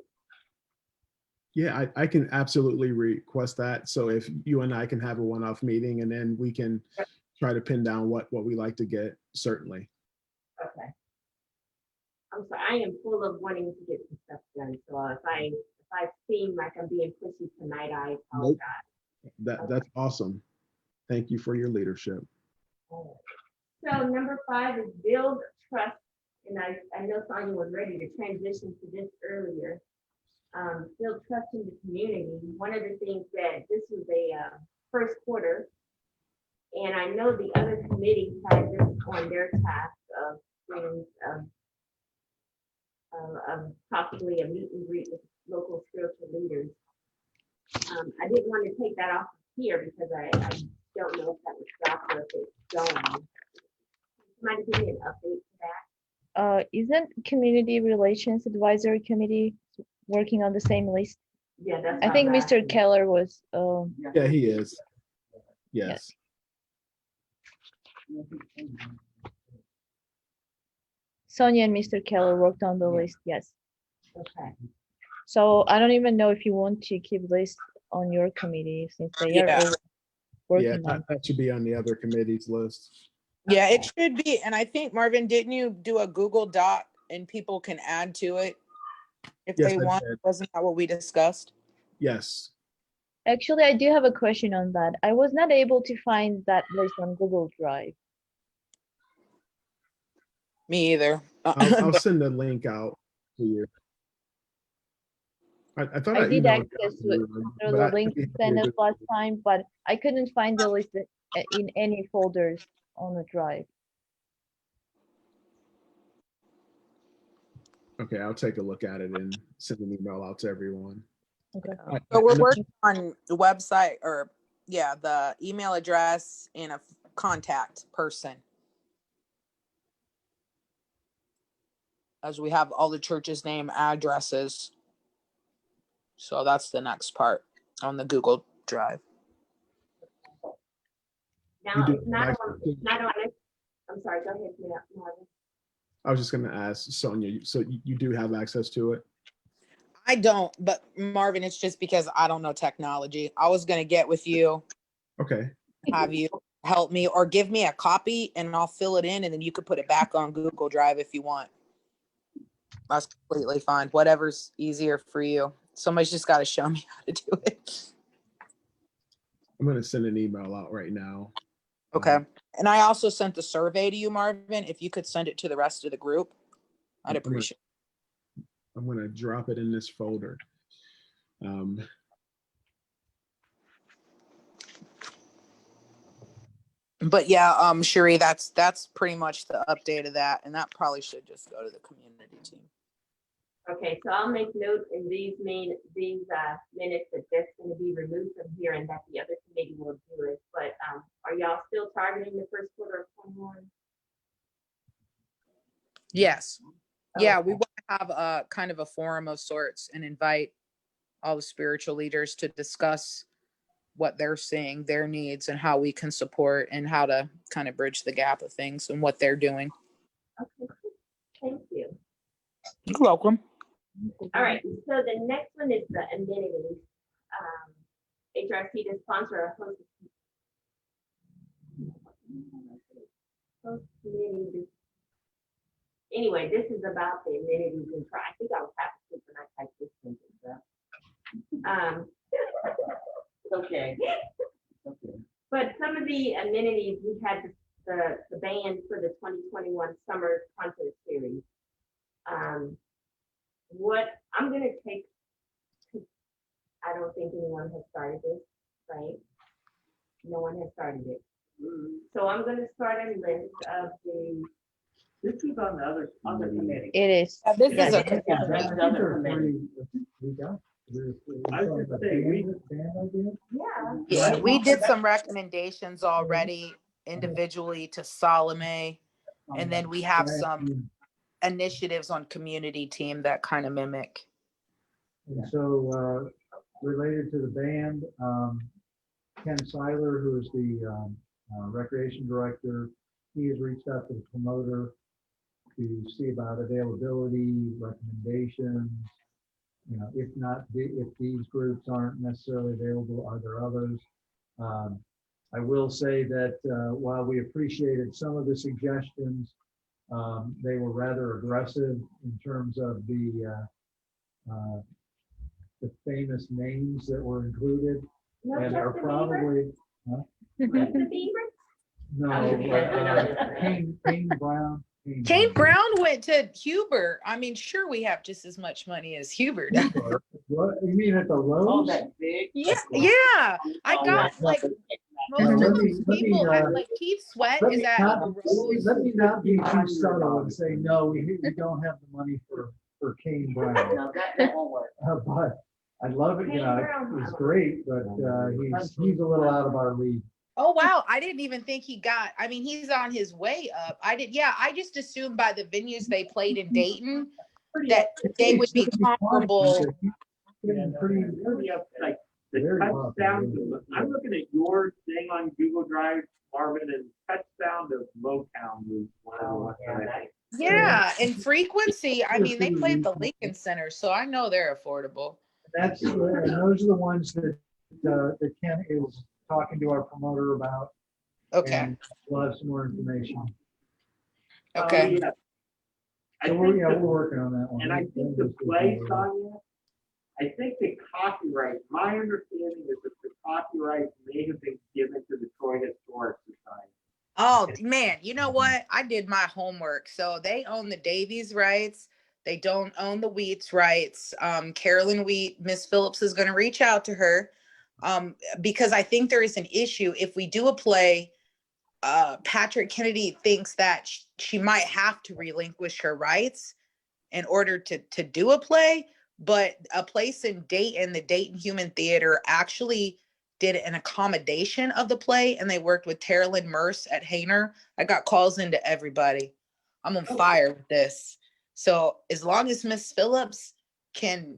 Speaker 6: Yeah, I can absolutely request that. So if you and I can have a one-off meeting and then we can try to pin down what we like to get, certainly.
Speaker 2: Okay. I'm sorry, I am full of wanting to get some stuff done. So if I seem like I'm being pushy tonight, I apologize.
Speaker 6: That's awesome. Thank you for your leadership.
Speaker 2: So number 5 is build trust. And I know Sonia was ready to transition to this earlier. Build trust in the community. One of the things that this was a first quarter, and I know the other committees had this on their task of things of possibly a meet and greet with local spiritual leaders. I didn't want to take that off here because I don't know if that was stopped or if it's going. Somebody give me an update to that.
Speaker 7: Isn't Community Relations Advisory Committee working on the same list?
Speaker 2: Yeah, that's.
Speaker 7: I think Mr. Keller was.
Speaker 6: Yeah, he is. Yes.
Speaker 7: Sonia and Mr. Keller worked on the list. Yes.
Speaker 2: Okay.
Speaker 7: So I don't even know if you want to keep list on your committee since they are all working
Speaker 6: Yeah,
Speaker 7: on.
Speaker 6: that should be on the other committee's list.
Speaker 3: Yeah, it should be. And I think, Marvin, didn't you do a Google Doc and people can add to it if
Speaker 6: Yes,
Speaker 3: they
Speaker 6: I
Speaker 3: want?
Speaker 6: did.
Speaker 3: Wasn't that what we discussed?
Speaker 6: Yes.
Speaker 7: Actually, I do have a question on that. I was not able to find that list on Google Drive.
Speaker 3: Me either.
Speaker 6: I'll send the link out. to you. I thought
Speaker 7: I did
Speaker 6: emailed
Speaker 7: access to
Speaker 6: you,
Speaker 7: it through
Speaker 6: but
Speaker 7: the
Speaker 6: I-
Speaker 7: link you sent us last time, but I couldn't find the list in any folders on the drive.
Speaker 6: Okay, I'll take a look at it and send an email out to everyone.
Speaker 7: Okay.
Speaker 3: So we're
Speaker 6: I know-
Speaker 3: working on the website, or yeah, the email address and a contact person. As we have all the church's name, addresses. So that's the next part on the Google Drive.
Speaker 2: Now,
Speaker 6: You do
Speaker 2: it's not
Speaker 6: have
Speaker 2: on,
Speaker 6: access to-
Speaker 2: it's not on, I'm sorry, go ahead, Marvin.
Speaker 6: I was just gonna ask Sonia, so you do have access to it?
Speaker 3: I don't, but Marvin, it's just because I don't know technology. I was gonna get with you,
Speaker 6: Okay,
Speaker 3: have you help me, or give me a copy and I'll fill it in, and then you could put it back on Google Drive if you want. That's completely fine. Whatever's easier for you. Somebody's just got to show me how to do it.
Speaker 6: I'm gonna send an email out right now.
Speaker 3: Okay. And I also sent the survey to you, Marvin. If you could send it to the rest of the group, I'd appreciate
Speaker 6: I'm gonna drop it in this folder.
Speaker 3: But yeah, Sherry, that's pretty much the update of that. And that probably should just go to the community team.
Speaker 2: Okay, so I'll make note in these minutes that that's gonna be removed from here and that the other committee will do it, but, are y'all still targeting the first quarter of 21?
Speaker 3: Yes. Yeah, we
Speaker 2: Okay.
Speaker 3: want to have a kind of a forum of sorts and invite all the spiritual leaders to discuss what they're seeing, their needs, and how we can support and how to kind of bridge the gap of things and what they're doing.
Speaker 2: Okay, thank you.
Speaker 3: You're welcome.
Speaker 2: All right, so the next one is the amenities. HRC to sponsor a host community. Anyway, this is about the amenities and I think I was happy when I typed this sentence up.
Speaker 1: Okay. Okay.
Speaker 2: But some of the amenities, we had the band for the 2021 summer concert series. What I'm gonna take, I don't think anyone has started this, right? No one has started it. So I'm gonna start a list of
Speaker 1: This is on the other committee.
Speaker 7: It is.
Speaker 3: This
Speaker 2: Yeah,
Speaker 3: is
Speaker 2: this
Speaker 3: a
Speaker 2: is
Speaker 1: Yeah,
Speaker 2: the
Speaker 1: that's
Speaker 2: list.
Speaker 1: the other committee.
Speaker 5: I
Speaker 4: was gonna say,
Speaker 2: Yeah.
Speaker 3: we did some recommendations already individually to Salome, and then we have some initiatives on community team that kind of mimic.
Speaker 5: And so, related to the band, Ken Seiler, who is the recreation director, he has reached out to the promoter to see about availability, recommendations. You know, if not, if these groups aren't necessarily available, are there others? I will say that while we appreciated some of the suggestions, they were rather aggressive in terms of the famous names that were included
Speaker 2: No,
Speaker 5: and are
Speaker 2: Justin
Speaker 5: probably,
Speaker 2: Bieber? Justin Bieber?
Speaker 5: no, Kane Brown.
Speaker 3: Kane Brown went to Huber. I mean, sure, we have just as much money as Huber does.
Speaker 5: What, you mean at the
Speaker 1: Oh,
Speaker 5: Rose?
Speaker 1: that big.
Speaker 3: Yeah. I got like most of
Speaker 5: Let
Speaker 3: those
Speaker 5: me,
Speaker 3: people, like Keith Sweat
Speaker 5: let
Speaker 3: is
Speaker 5: me
Speaker 3: at
Speaker 5: not,
Speaker 3: the Rose.
Speaker 5: let me not be too subtle and say, no, we don't have the money for Kane Brown.
Speaker 1: No, that won't work.
Speaker 5: But I love it, you know, it's great, but he's a little out of our league.
Speaker 3: Oh wow, I didn't even think he got. I mean, he's on his way up. I just assumed by the venues they played in Dayton that they would be comparable.
Speaker 4: Pretty up, like, the touchdown, I'm looking at your thing on Google Drive, Marvin, and touchdown to Motown was one of the ones that I think.
Speaker 3: Yeah, and frequency. I mean, they play at the Lincoln Center, so I know they're affordable.
Speaker 5: And those are the ones that Ken is talking to our promoter about.
Speaker 3: Okay.
Speaker 5: And we'll have some more information.
Speaker 3: Okay.
Speaker 4: Yeah. I
Speaker 5: So
Speaker 4: think
Speaker 5: we're
Speaker 4: the-
Speaker 5: working on that one.
Speaker 4: And I think the play, Sonia, I think the copyright, my understanding is that the copyright may have been given to the Troy Historic Society.
Speaker 3: Oh man, you know what? I did my homework. So they own the Davies rights. They don't own the Wheat's rights. Carolyn Wheat, Miss Phillips is going to reach out to her because I think there is an issue. If we do a play, Patrick Kennedy thinks that she might have to relinquish her rights in order to do a play. But a place in Dayton, the Dayton Human Theater, actually did an accommodation of the play, and they worked with Terilyn Merce at Hainer. I got calls into everybody. I'm on fire with this. So as long as Miss Phillips can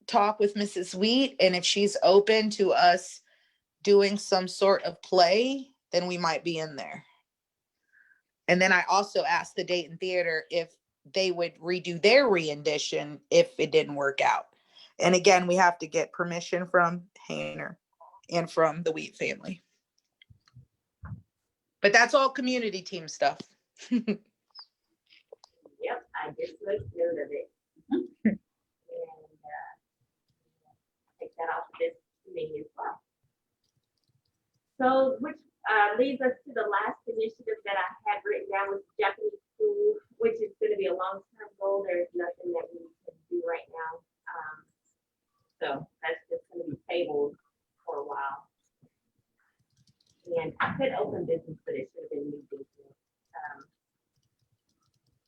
Speaker 3: talk with Mrs. Wheat, and if she's open to us doing some sort of play, then we might be in there. And then I also asked the Dayton Theater if they would redo their rendition if it didn't work out. And again, we have to get permission from Hainer and from the Wheat family. But that's all community team stuff.
Speaker 2: Yep, I just took note of it. And take that off this committee as well. So, which leads us to the last initiative that I had written down was Japanese school, which is going to be a long-term goal. There's nothing that we can do right now. So that's just going to be tabled for a while. And I could open business, but it should have been new business.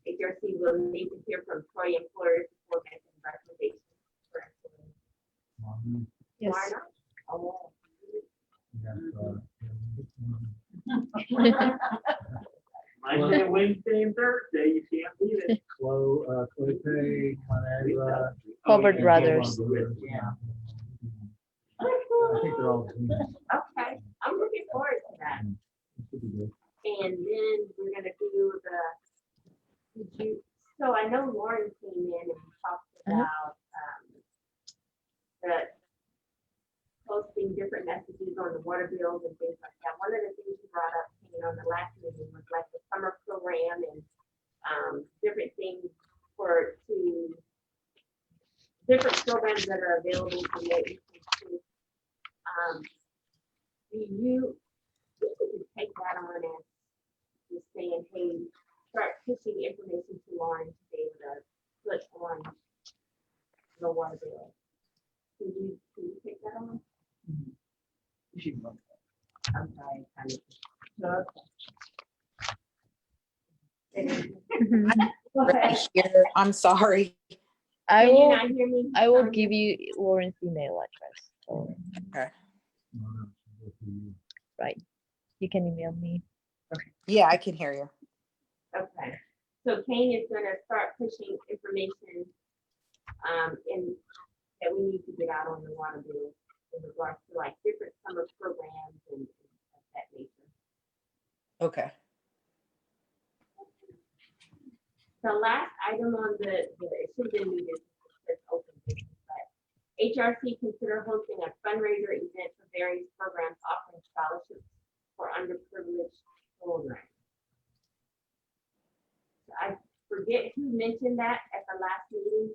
Speaker 2: HRC will need to hear from Troy employers before making recommendations for employees.
Speaker 7: Yes.
Speaker 2: Why not? Oh.
Speaker 4: Might be a Wednesday and Thursday, you can't beat it.
Speaker 5: Chloe Pay, ConAgra.
Speaker 7: Hubbard
Speaker 4: yeah.
Speaker 7: Brothers.
Speaker 4: Yeah.
Speaker 5: I think they're all.
Speaker 2: Okay, I'm looking forward to that. And then we're gonna do so I know Lauren came in and talked about the posting different messages on the water bills and things like that. One of the things you brought up, on the last meeting was like the summer program and different things different programs that are available for what you can do. Do you take that on as just saying, hey, start pushing information to Lauren to be able to put on the water bill? Can you take that on? I'm sorry, kind of.
Speaker 3: Right here. I'm sorry.
Speaker 7: I
Speaker 2: Can you
Speaker 7: will.
Speaker 2: not hear me?
Speaker 7: I will give you Lauren's email address. So,
Speaker 3: Okay.
Speaker 7: right, you can email me.
Speaker 3: Yeah, I can hear you.
Speaker 2: Okay, so Kane is gonna start pushing information, in that we need to get out on the water bill in regards to like different summer programs and of that nature.
Speaker 3: Okay.
Speaker 2: The last item on it should have been new business, it's open business, but HRC consider hosting a fundraiser event for various programs offering scholarships for underprivileged children. I forget who mentioned that at the last meeting.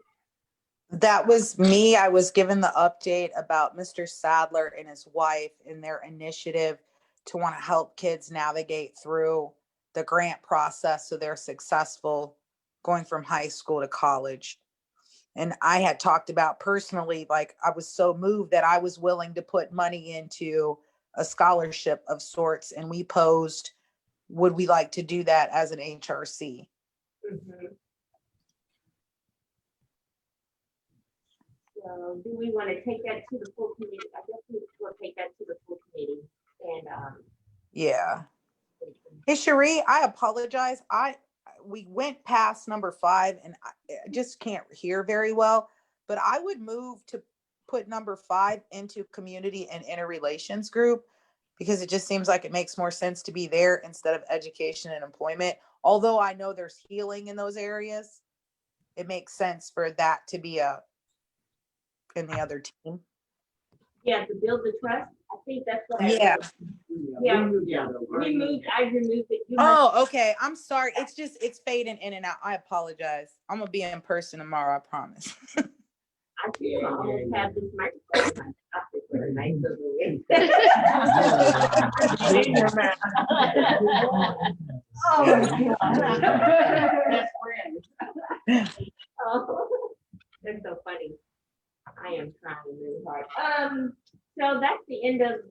Speaker 3: That was me. I was given the update about Mr. Sadler and his wife and their initiative to want to help kids navigate through the grant process so they're successful going from high school to college. And I had talked about personally, like I was so moved that I was willing to put money into a scholarship of sorts. And we posed, would we like to do that as an HRC?
Speaker 2: Mm-hmm. So do we want to take that to the full committee? I guess we'll take that to the full committee and
Speaker 3: Yeah. Hey, Cherie, I apologize. We went past number 5 and I just can't hear very well, but I would move to put number 5 into community and interrelations group because it just seems like it makes more sense to be there instead of education and employment. Although I know there's healing in those areas, it makes sense for that to be in the other team.
Speaker 2: yeah, to build the trust. I think that's what
Speaker 3: Yeah.
Speaker 2: I removed it.
Speaker 3: Oh, okay. I'm sorry. It's fading in and out. I apologize. I'm gonna be in person tomorrow, I promise.
Speaker 2: I feel I almost have this microphone. Oh, That's so funny. I am trying really hard. So that's the end of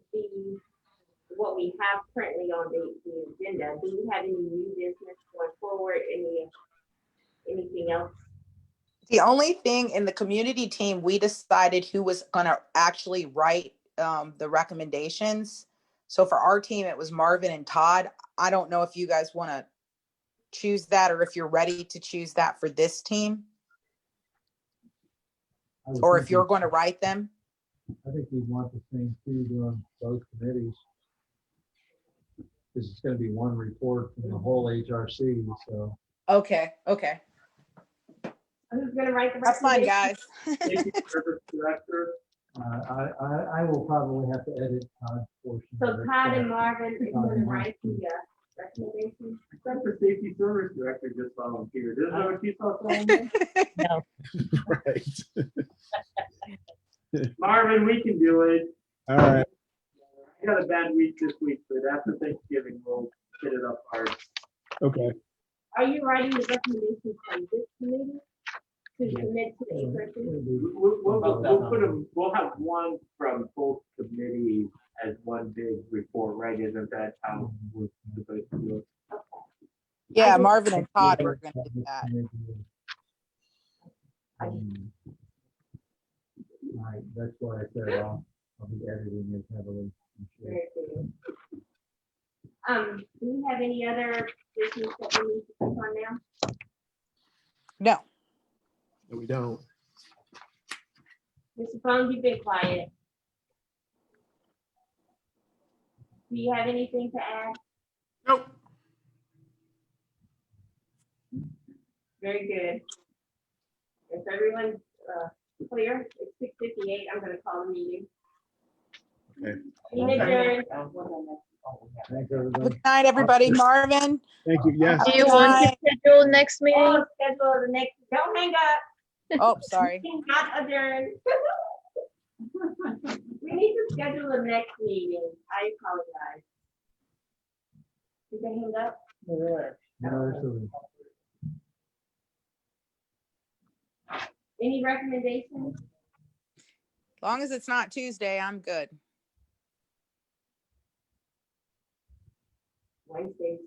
Speaker 2: what we have currently on the agenda. Do we have any new business going forward? Anything else?
Speaker 3: The only thing in the community team, we decided who was gonna actually write the recommendations. So for our team, it was Marvin and Todd. I don't know if you guys want to choose that or if you're ready to choose that for this team,
Speaker 5: I would
Speaker 3: or
Speaker 5: think
Speaker 3: if you're going to write them.
Speaker 5: I think we want the same two doing both committees. This is gonna be one report from the whole HRC, so.
Speaker 3: Okay.
Speaker 2: Who's gonna write the
Speaker 3: Have fun,
Speaker 2: recommendation?
Speaker 3: guys.
Speaker 4: Safety Service Director,
Speaker 5: I will probably have to edit Todd's portion.
Speaker 2: So
Speaker 5: of it,
Speaker 2: Todd and Marvin is
Speaker 5: Todd
Speaker 2: gonna
Speaker 5: and
Speaker 2: write the
Speaker 5: Marvin.
Speaker 2: recommendation.
Speaker 4: except for Safety Service Director just volunteered. Isn't that what you saw saying?
Speaker 6: Right.
Speaker 4: Marvin, we can do it.
Speaker 6: All right.
Speaker 4: I got a bad week this week, but after Thanksgiving, we'll hit it up hard.
Speaker 6: Okay.
Speaker 2: Are you writing the recommendations from this committee to submit to the HRC?
Speaker 4: We'll put them, we'll have one from both committees as one big report, right? Isn't that how we're supposed to do it?
Speaker 3: Yeah, Marvin and Todd were going to do that.
Speaker 5: Right, that's why I said I'll be editing it heavily. I'm sure.
Speaker 2: Very good. Do we have any other business that we need to take on now?
Speaker 3: No.
Speaker 6: No, we don't.
Speaker 2: Mr. Fung, you've been quiet. Do you have anything to add?
Speaker 9: Nope.
Speaker 2: Very good. Is everyone clear? It's 6:58. I'm gonna call the meeting.
Speaker 6: Okay.
Speaker 2: Meeting adjourned.
Speaker 5: Thanks, everybody.
Speaker 3: Good night, everybody. Marvin.
Speaker 6: Thank you. Yes.
Speaker 7: Do you want to schedule next meeting?
Speaker 2: Oh, schedule the next, don't hang up.
Speaker 3: Oh, sorry.
Speaker 2: Not adjourned. We need to schedule the next meeting. I apologize. Did they hang up?
Speaker 5: No, so
Speaker 2: Any recommendations?
Speaker 3: As long as it's not Tuesday, I'm good.
Speaker 2: Wednesday.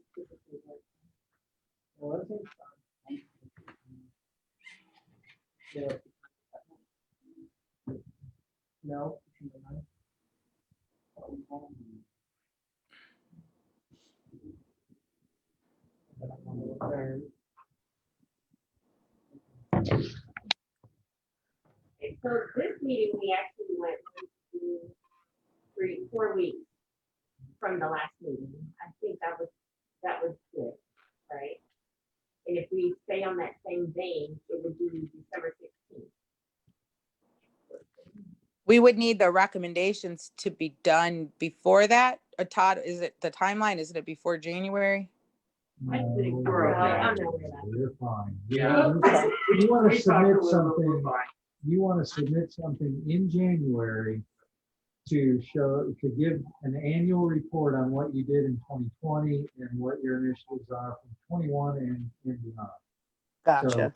Speaker 8: No.
Speaker 2: Okay, so this meeting, we actually went to 4 weeks from the last meeting. I think that was good, right? And if we stay on that same vein, it would be December 16th.
Speaker 3: We would need the recommendations to be done before that. Todd, is it the timeline? Isn't it before January?
Speaker 4: I think
Speaker 5: no,
Speaker 4: we're okay.
Speaker 2: I'm not worried about it.
Speaker 5: You're fine.
Speaker 4: Yeah.
Speaker 5: You want
Speaker 4: We
Speaker 5: to
Speaker 4: talked a
Speaker 5: submit
Speaker 4: little bit,
Speaker 5: something,
Speaker 4: we're fine.
Speaker 5: you want to submit something in January to show, to give an annual report on what you did in 2020 and what your initiatives are from 21 and beyond.
Speaker 3: Gotcha.
Speaker 5: So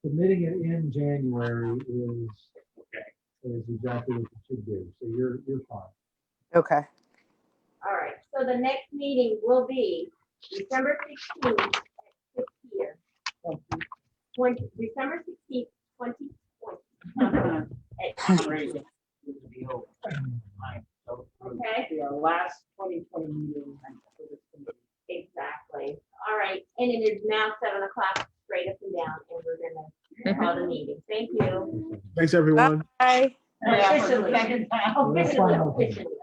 Speaker 5: submitting it in January
Speaker 4: Okay.
Speaker 5: is exactly what you should do. So you're fine.
Speaker 3: Okay.
Speaker 2: All right, so the next meeting will be December 16th at 6 p.m. December 16th, 2020. At 6 p.m. Okay,
Speaker 8: The last 2020 meeting for this committee.
Speaker 2: exactly. All right, and it is now 7 o'clock, straight up and down, and we're gonna call the meeting. Thank you.
Speaker 6: Thanks, everyone.
Speaker 3: Bye.
Speaker 2: Officially.
Speaker 5: That's fine.
Speaker 2: Officially.